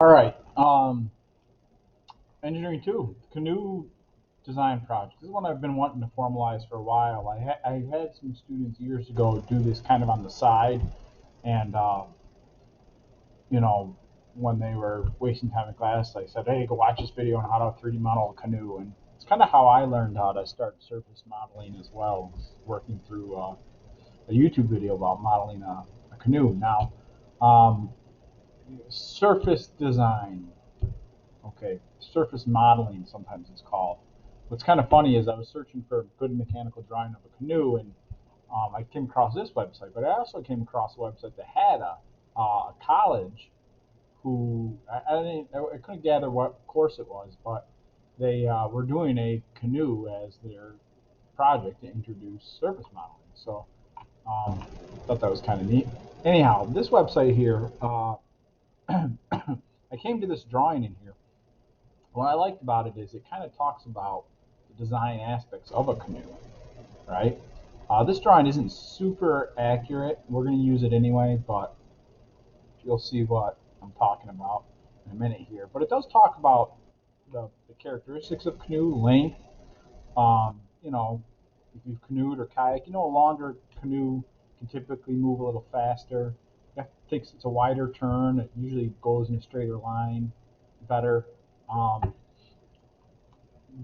All right. Engineering two, Canoe design project. This is one I've been wanting to formalize for a while. I had some students years ago do this kind of on the side, and you know, when they were wasting time in class, I said, "Hey, go watch this video on how to 3D model a canoe." And it's kind of how I learned how to start surface modeling as well, working through a YouTube video about modeling a canoe. Now, um, surface design. Okay, surface modeling sometimes it's called. What's kind of funny is I was searching for a good mechanical drawing of a canoe, and I came across this website, but I also came across a website that had a college who I couldn't gather what course it was, but they were doing a canoe as their project to introduce surface modeling. So thought that was kind of neat. Anyhow, this website here, I came to this drawing in here. What I liked about it is it kind of talks about the design aspects of a canoe, right? This drawing isn't super accurate. We're going to use it anyway, but you'll see what I'm talking about in a minute here. But it does talk about the characteristics of canoe, length. If you've canoed or kayak, a longer canoe can typically move a little faster. It takes it's a wider turn. It usually goes in a straighter line better. Um,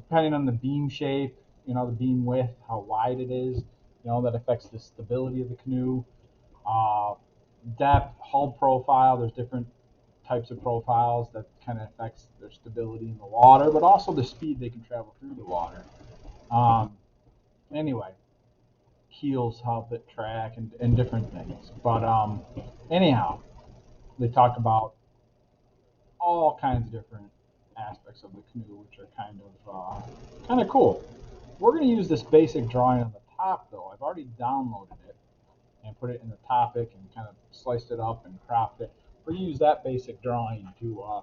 Depending on the beam shape, the beam width, how wide it is, that affects the stability of the canoe. Uh, Depth, hull profile, there's different types of profiles that kind of affects their stability in the water, but also the speed they can travel through the water. Um, anyway, keels help it track and different things. But anyhow, they talk about all kinds of different aspects of the canoe, which are kind of cool. We're going to use this basic drawing on the top, though. I've already downloaded it and put it in the topic and kind of sliced it up and cropped it. We're going to use that basic drawing to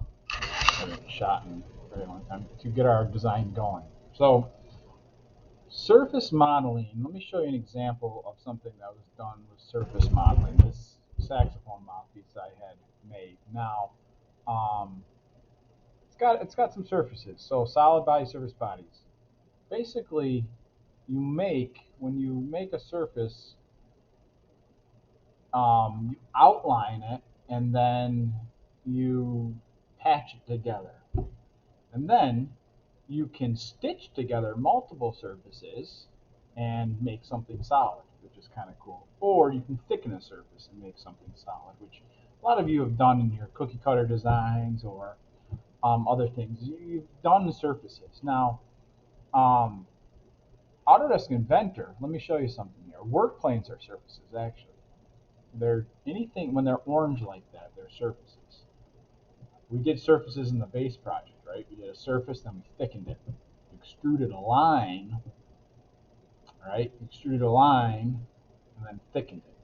shot in a very long time to get our design going. So surface modeling. Let me show you an example of something that was done with surface modeling. This saxophone mouthpiece I had made. Now, um, it's got some surfaces. So solid body, surface bodies. Basically, when you make a surface, you outline it and then you patch it together, and then you can stitch together multiple surfaces and make something solid, which is kind of cool. Or you can thicken a surface and make something solid, which a lot of you have done in your cookie cutter designs or other things. You've done the surfaces. Now, um, Autodesk Inventor, let me show you something here. Work planes are surfaces, actually. They're anything when they're orange like that, they're surfaces. We did surfaces in the base project, right? We did a surface, then we thickened it, extruded a line, right? Extruded a line, and then thickened it.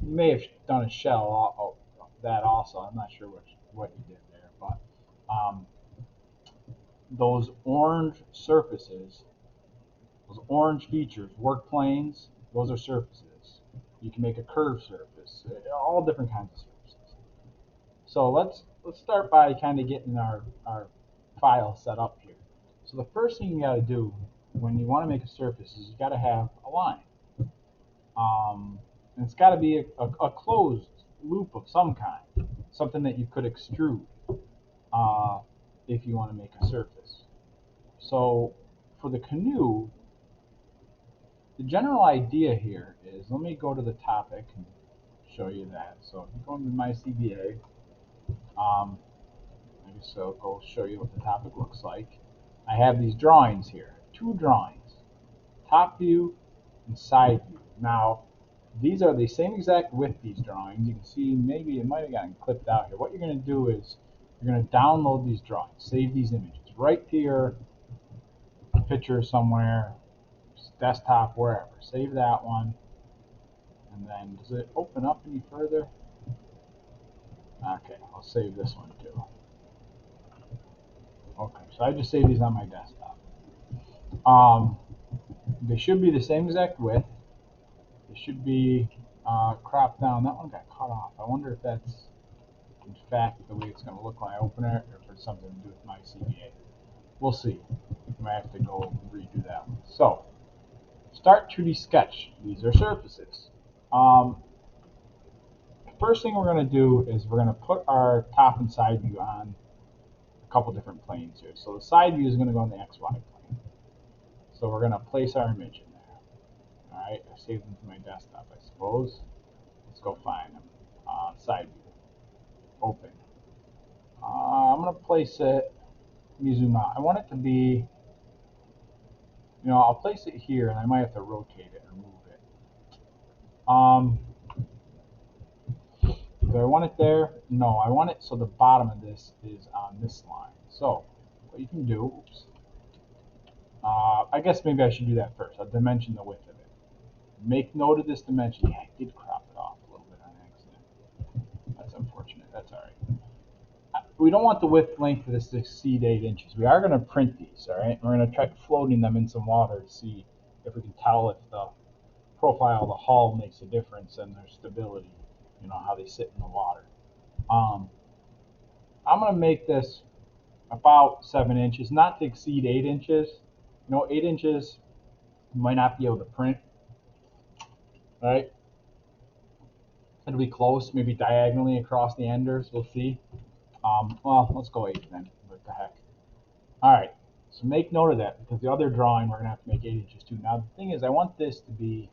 You may have done a shell of that also. I'm not sure what you did there, but um, those orange surfaces, those orange features, work planes, those are surfaces. You can make a curved surface, all different kinds of surfaces. So let's start by kind of getting our file set up here. So the first thing you got to do when you want to make a surface is you got to have a line. And it's got to be a closed loop of some kind, something that you could extrude uh, if you want to make a surface. So for the canoe, the general idea here is, let me go to the topic and show you that. So if you go into my CBA, um, I guess I'll go show you what the topic looks like. I have these drawings here, two drawings, top view and side view. Now, these are the same exact width, these drawings. You can see maybe it might have gotten clipped out here. What you're going to do is you're going to download these drawings, save these images right to your picture somewhere, desktop, wherever. Save that one. And then does it open up any further? Okay, I'll save this one too. Okay, so I just saved these on my desktop. They should be the same exact width. They should be cropped down. That one got cut off. I wonder if that's in fact the way it's going to look when I open it, or if it's something to do with my CBA. We'll see. I might have to go redo that one. So, start 2D sketch. These are surfaces. First thing we're going to do is we're going to put our top and side view on a couple different planes here. So the side view is going to go on the XY plane. So we're going to place our image in there. Alright, I saved them to my desktop, I suppose. Let's go find them. Side view. Open. I'm going to place it, let me zoom out. I want it to be, I'll place it here and I might have to rotate it or move it. Do I want it there? No, I want it so the bottom of this is on this line. So, what you can do, I guess maybe I should do that first. I'll dimension the width of it. Make note of this dimension. Yeah, I did crop it off a little bit on accident. That's unfortunate. That's alright. We don't want the width length of this to exceed 8 inches. We are going to print these, alright? We're going to try floating them in some water to see if we can tell if the profile of the hull makes a difference in their stability, how they sit in the water. I'm going to make this about 7 inches, not to exceed 8 inches. 8 inches you might not be able to print, right? It'll be close, maybe diagonally across the enders, we'll see. Well, let's go 8 then, what the heck. Alright, so make note of that, because the other drawing we're going to have to make 8 inches too. Now the thing is, I want this to be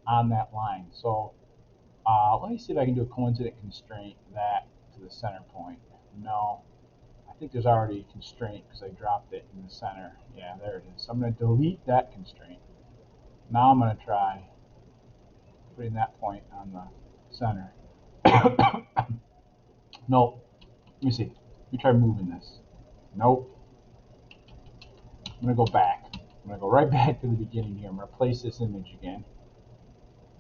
on that line, so let me see if I can do a coincident constraint that to the center point. No, I think there's already a constraint because I dropped it in the center. Yeah, there it is. So I'm going to delete that constraint. Now I'm going to try putting that point on the center. Nope. Let me see. Let me try moving this. Nope. I'm going to go back. I'm going to go right back to the beginning here. I'm going to place this image again.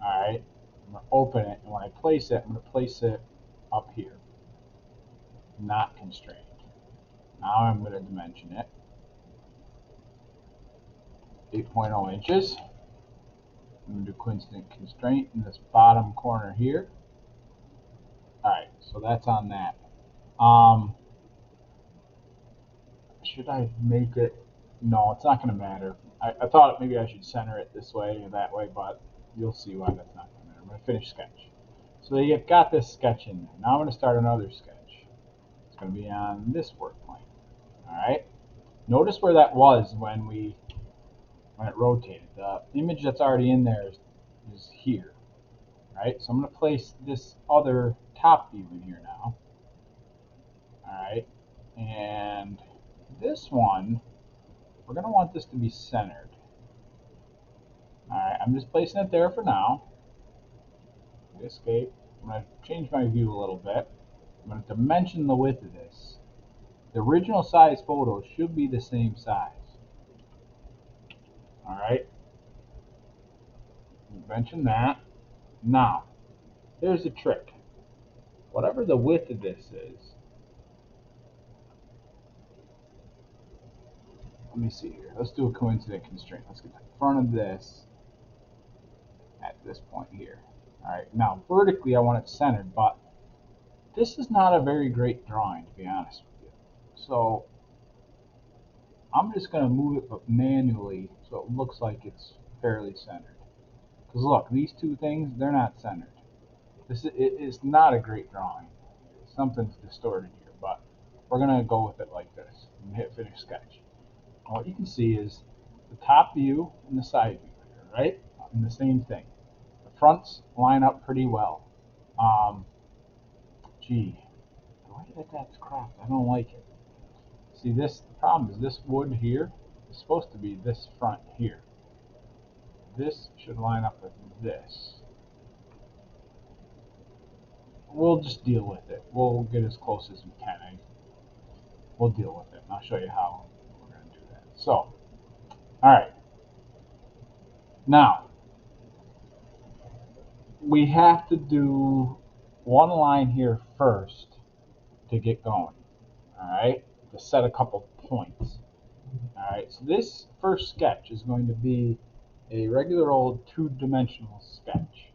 Alright. I'm going to open it, and when I place it, I'm going to place it up here. Not constrained. Now I'm going to dimension it. 8.0 inches. I'm going to do coincident constraint in this bottom corner here. Alright, so that's on that. Should I make it? No, it's not going to matter. I thought maybe I should center it this way or that way, but you'll see why that's not going to matter. I'm going to finish sketch. So you've got this sketch in there. Now I'm going to start another sketch. It's going to be on this work plane. Alright? Notice where that was when it rotated. The image that's already in there is here. Right? So I'm going to place this other top view in here now. Alright? And this one, we're going to want this to be centered. Alright, I'm just placing it there for now. Escape. I'm going to change my view a little bit. I'm going to dimension the width of this. The original size photo should be the same size. Alright? Dimension that. Now, here's the trick. Whatever the width of this is, let me see here. Let's do a coincident constraint. Let's get the front of this at this point here. Alright, now vertically I want it centered, but this is not a very great drawing, to be honest with you. So I'm just going to move it manually so it looks like it's fairly centered. Because look, these two things, they're not centered. It is not a great drawing. Something's distorted here, but we're going to go with it like this and hit finish sketch. And what you can see is the top view and the side view here, right? And the same thing. The fronts line up pretty well. Gee, the way that that's cropped, I don't like it. See, the problem is this wood here is supposed to be this front here. This should line up with this. We'll just deal with it. We'll get as close as we can. We'll deal with it. And I'll show you how we're going to do that. So, alright. Now, we have to do one line here first to get going. Alright? To set a couple points. Alright, so this first sketch is going to be a regular old two-dimensional sketch.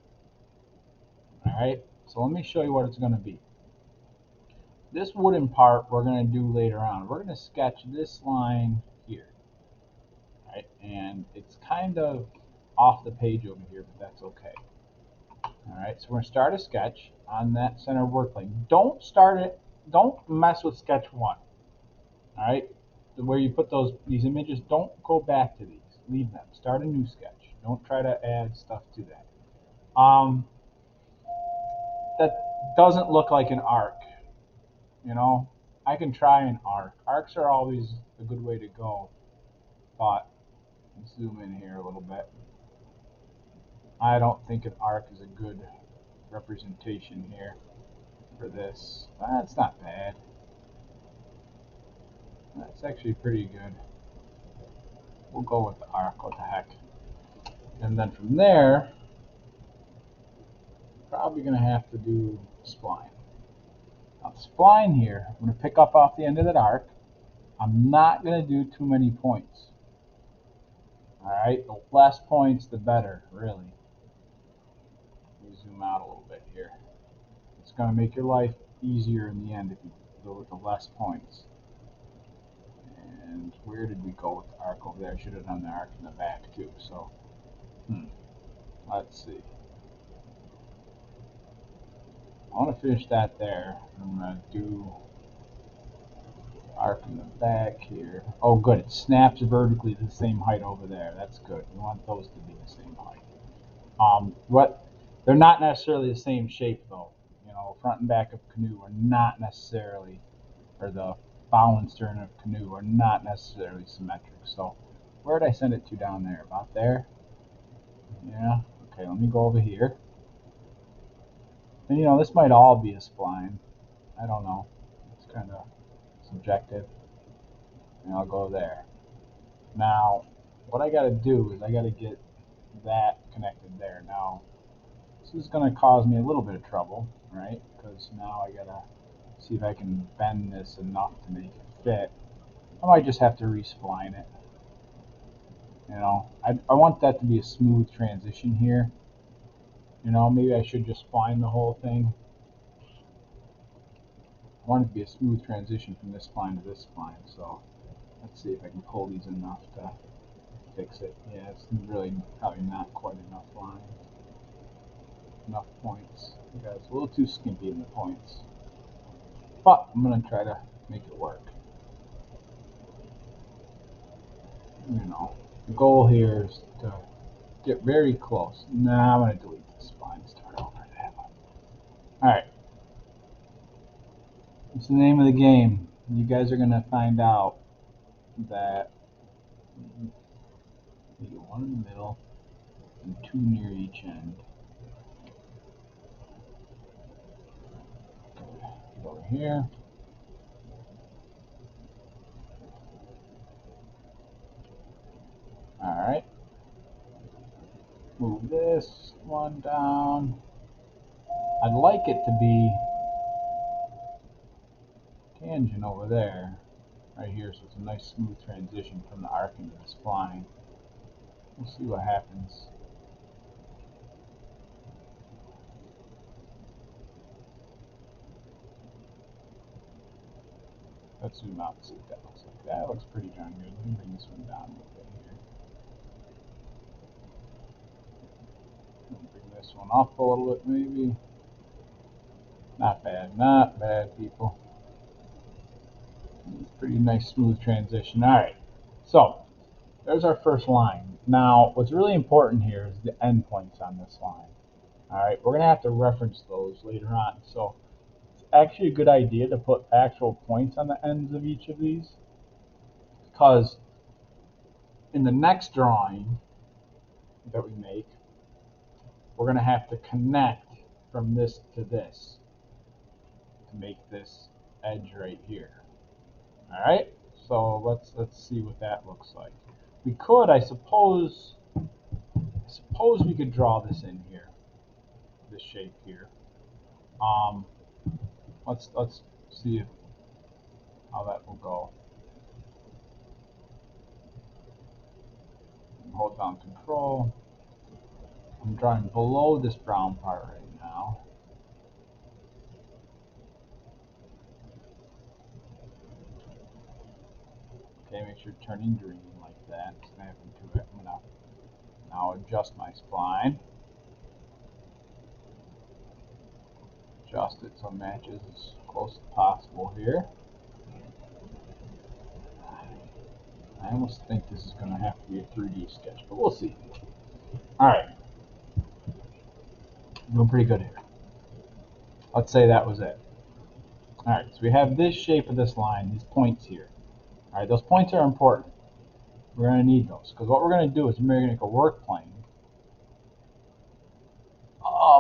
Alright, so let me show you what it's going to be. This wooden part we're going to do later on. We're going to sketch this line here, right? And it's kind of off the page over here, but that's okay. All right, so we're going to start a sketch on that center work plane. Don't start it. Don't mess with sketch one. All right, where you put these images, don't go back to these. Leave them. Start a new sketch. Don't try to add stuff to that. That doesn't look like an arc. You know, I can try an arc. Arcs are always a good way to go, but let's zoom in here a little bit. I don't think an arc is a good representation here for this. That's not bad. That's actually pretty good. We'll go with the arc. What the heck? And then from there, probably going to have to do spline. Now the spline here, I'm going to pick up off the end of that arc. I'm not going to do too many points. Alright, the less points, the better, really. Let me zoom out a little bit here. It's going to make your life easier in the end if you go with the less points. And where did we go with the arc over there? I should have done the arc in the back too. So, let's see. I want to finish that there. I'm going to do arc in the back here. Oh, good. It snaps vertically to the same height over there. That's good. We want those to be the same height. They're not necessarily the same shape though. You know, front and back of Canoe are not necessarily, or the bow and stern of Canoe are not necessarily symmetric. So, where did I send it to down there? About there? Yeah. Okay, let me go over here. And you know, this might all be a spline. I don't know. It's kind of subjective. And I'll go there. Now, what I got to do is I got to get that connected there. Now, this is going to cause me a little bit of trouble, right? Because now I got to see if I can bend this enough to make it fit. I might just have to respline it. You know, I want that to be a smooth transition here. You know, maybe I should just spline the whole thing. I want it to be a smooth transition from this spline to this spline. So let's see if I can pull these enough to fix it. Yeah, it's really probably not quite enough line. Enough points. Yeah, it's a little too skimpy in the points. But I'm going to try to make it work. You know, the goal here is to get very close. Now I'm going to delete this spline and start over. Alright. What's the name of the game? You guys are going to find out that you get one in the middle and two near each end. Okay, get over here. Alright. Move this one down. I'd like it to be tangent over there, right here, so it's a nice smooth transition from the arc into the spline. We'll see what happens. Let's zoom out and see what that looks like. That looks pretty darn good. Let me bring this one down a little bit here. Bring this one up a little bit maybe. Not bad, not bad, people. Pretty nice smooth transition. Alright, so there's our first line. Now, what's really important here is the endpoints on this line. Alright, we're going to have to reference those later on. So it's actually a good idea to put actual points on the ends of each of these, because in the next drawing that we make, we're going to have to connect from this to this to make this edge right here. Alright, so let's see what that looks like. We could, I suppose we could draw this in here, this shape here. Let's see how that will go. Hold down Control. I'm drawing below this brown part right now. Okay, make sure it's turning green like that. Snap into it. I'm gonna now adjust my spline. Adjust it so it matches as close as possible here. I almost think this is going to have to be a 3D sketch, but we'll see. Alright, doing pretty good here. Let's say that was it. Alright, so we have this shape of this line, these points here. Alright, those points are important. We're going to need those, because what we're going to do is we're going to make a work plane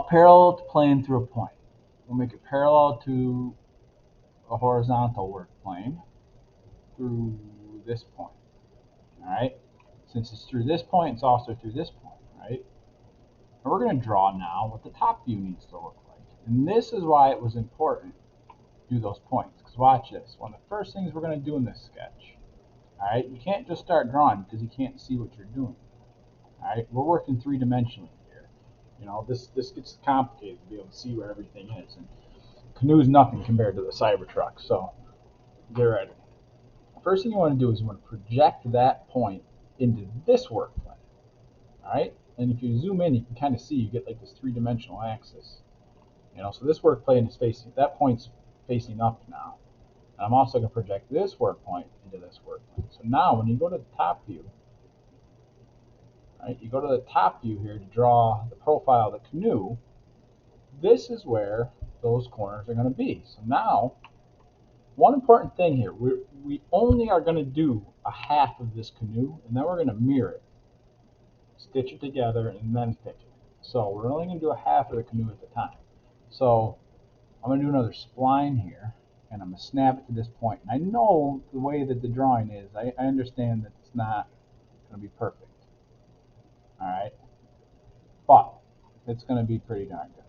parallel to plane through a point. We'll make it parallel to a horizontal work plane through this point. Alright, since it's through this point, it's also through this point, right? And we're going to draw now what the top view needs to look like. And this is why it was important to do those points. Because watch this. One of the first things we're going to do in this sketch, alright, you can't just start drawing because you can't see what you're doing. Alright, we're working three-dimensionally here. You know, this gets complicated to be able to see where everything is. And Canoe is nothing compared to the Cybertruck, so get ready. The first thing you want to do is you want to project that point into this work plane. Alright? And if you zoom in, you can kind of see you get like this three-dimensional axis. You know, so this work plane is facing, that point's facing up now. And I'm also going to project this work point into this work plane. So now when you go to the top view, right, you go to the top view here to draw the profile of the Canoe, this is where those corners are going to be. So now, one important thing here, we only are going to do a half of this Canoe, and then we're going to mirror it, stitch it together, and then pick it. So we're only going to do a half of the Canoe at the time. So I'm going to do another spline here, and I'm going to snap it to this point. And I know the way that the drawing is, I understand that it's not going to be perfect. Alright? But it's going to be pretty darn good.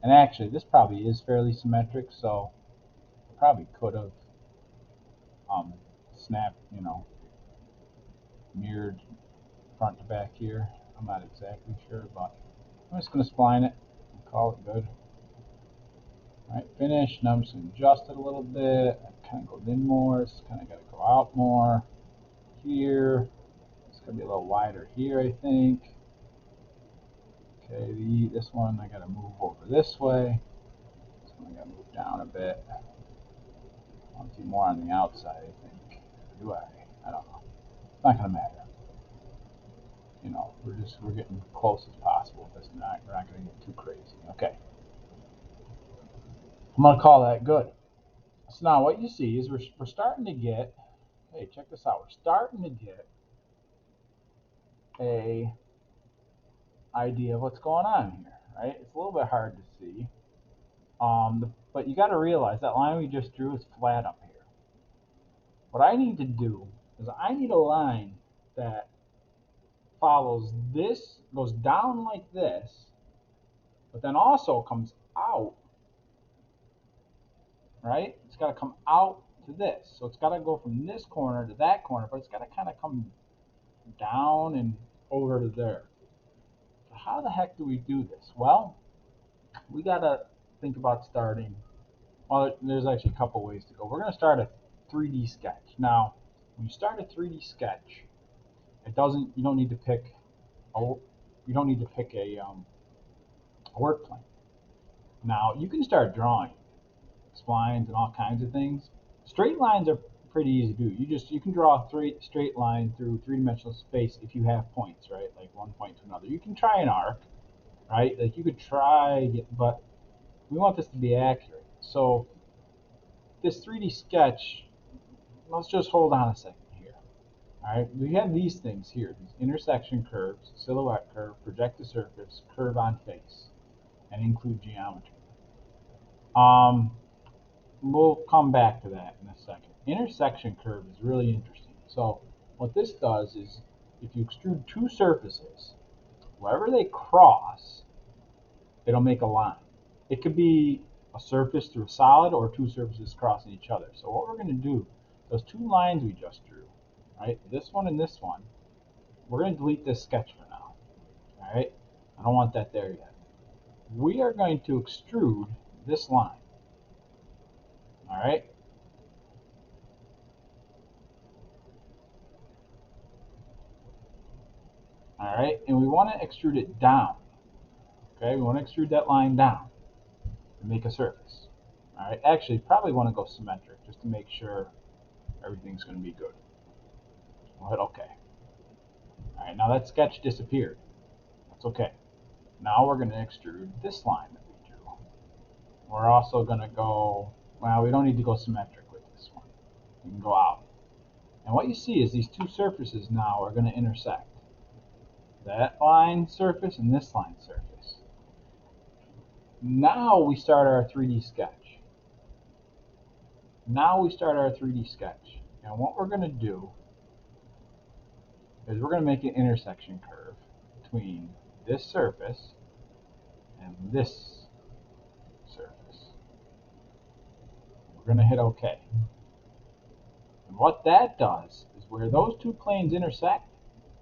And actually, this probably is fairly symmetric, so I probably could have snapped, you know, mirrored front to back here. I'm not exactly sure, but I'm just going to spline it and call it good. Alright, finish. Now I'm just going to adjust it a little bit. It kind of goes in more. It's kind of got to go out more. Here. It's going to be a little wider here, I think. Okay, this one I got to move over this way. This one I got to move down a bit. I want to see more on the outside, I think. Or do I? I don't know. It's not going to matter. You know, we're getting close as possible with this. We're not going to get too crazy. Okay. I'm going to call that good. So now what you see is we're starting to get, hey, check this out. We're starting to get a idea of what's going on here, right? It's a little bit hard to see. But you got to realize that line we just drew is flat up here. What I need to do is I need a line that follows this, goes down like this, but then also comes out, right? It's got to come out to this. So it's got to go from this corner to that corner, but it's got to kind of come down and over to there. So how the heck do we do this? Well, we got to think about starting. Well, there's actually a couple ways to go. We're going to start a 3D sketch. Now, when you start a 3D sketch, you don't need to pick a work plane. Now, you can start drawing splines and all kinds of things. Straight lines are pretty easy to do. You can draw a straight line through three-dimensional space if you have points, right? Like one point to another. You can try an arc, right? Like you could try, but we want this to be accurate. So this 3D sketch, let's just hold on a second here. All right, we have these things here, these intersection curves, silhouette curve, project to surface, curve on face, and include geometry. We'll come back to that in a second. Intersection curve is really interesting. So what this does is, if you extrude two surfaces, wherever they cross, it'll make a line. It could be a surface through a solid or two surfaces crossing each other. So what we're going to do, those two lines we just drew, right, this one and this one, we're going to delete this sketch for now. All right, I don't want that there yet. We are going to extrude this line. All right. All right, and we want to extrude it down. Okay, we want to extrude that line down and make a surface. All right, actually, probably want to go symmetric just to make sure everything's going to be good. We'll hit OK. All right, now that sketch disappeared. That's okay. Now we're going to extrude this line that we drew. We're also going to go, well, we don't need to go symmetric with this one. You can go out. And what you see is these two surfaces now are going to intersect. That line surface and this line surface. Now we start our 3D sketch. Now we start our 3D sketch. And what we're going to do is we're going to make an intersection curve between this surface and this surface. We're going to hit OK. And what that does is where those two planes intersect,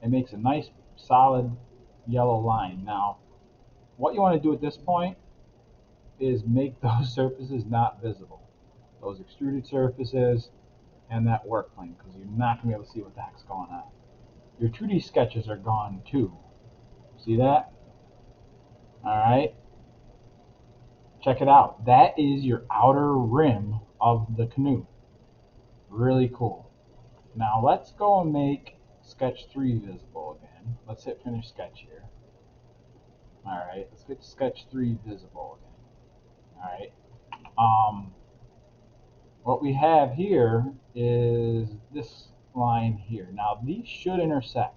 it makes a nice solid yellow line. Now, what you want to do at this point is make those surfaces not visible. Those extruded surfaces and that work plane, because you're not going to be able to see what the heck's going on. Your 2D sketches are gone too. See that? Alright. Check it out. That is your outer rim of the canoe. Really cool. Now let's go and make sketch 3 visible again. Let's hit finish sketch here. Alright, let's get sketch 3 visible again. Alright. What we have here is this line here. Now these should intersect.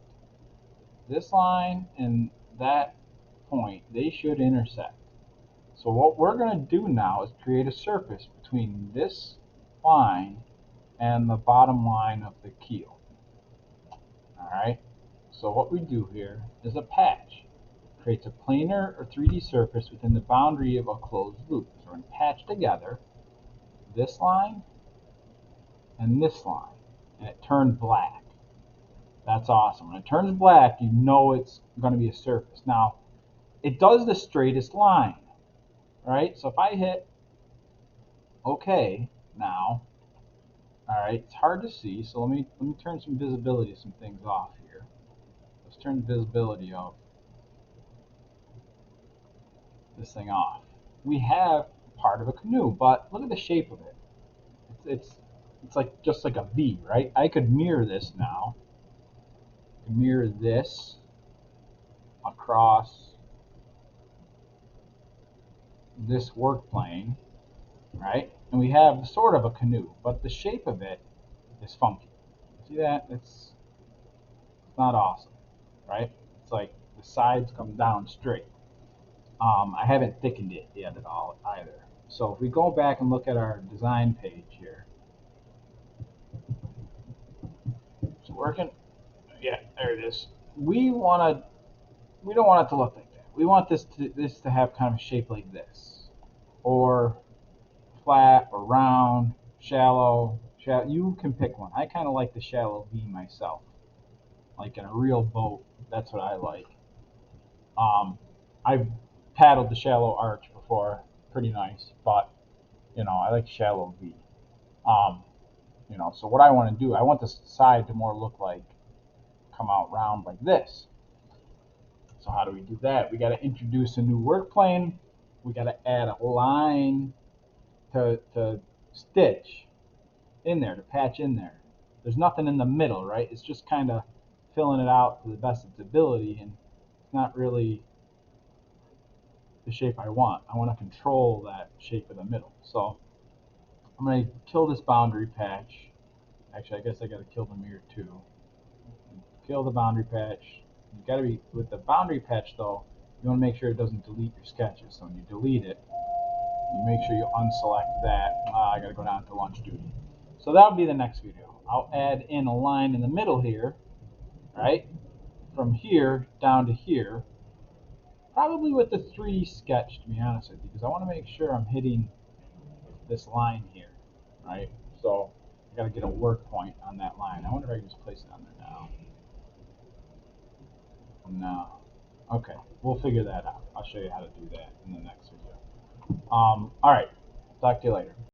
This line and that point, they should intersect. So what we're going to do now is create a surface between this line and the bottom line of the keel. Alright, so what we do here is a patch. Creates a planar or 3D surface within the boundary of a closed loop. So we're going to patch together this line and this line, and it turned black. That's awesome. When it turns black, you know it's going to be a surface. Now, it does the straightest line, right? So if I hit OK now, all right, it's hard to see. So let me turn some visibility, some things off here. Let's turn the visibility of this thing off. We have part of a canoe, but look at the shape of it. It's like just like a V, right? I could mirror this now. I could mirror this across this work plane, right? And we have sort of a canoe, but the shape of it is funky. See that? It's not awesome, right? It's like the sides come down straight. I haven't thickened it yet at all either. So if we go back and look at our design page here, is it working? Yeah, there it is. We don't want it to look like that. We want this to have kind of a shape like this, or flat or round, shallow. You can pick one. I kind of like the shallow V myself, like in a real boat. That's what I like. I've paddled the shallow arch before, pretty nice, but I like shallow V. So what I want to do, I want the side to more look like come out round like this. So how do we do that? We got to introduce a new work plane. We got to add a line to stitch in there, to patch in there. There's nothing in the middle, right? It's just kind of filling it out to the best of its ability, and it's not really the shape I want. I want to control that shape of the middle. So I'm going to kill this boundary patch. Actually, I guess I got to kill the mirror too. Kill the boundary patch. You got to be with the boundary patch though. You want to make sure it doesn't delete your sketches. So when you delete it, you make sure you unselect that. I got to go down to lunch duty. So that'll be the next video. I'll add in a line in the middle here, right? From here down to here. Probably with the 3D sketch, to be honest with you, because I want to make sure I'm hitting this line here, right? So I got to get a work point on that line. I wonder if I can just place it on there now. No. Okay, we'll figure that out. I'll show you how to do that in the next video. All right, talk to you later.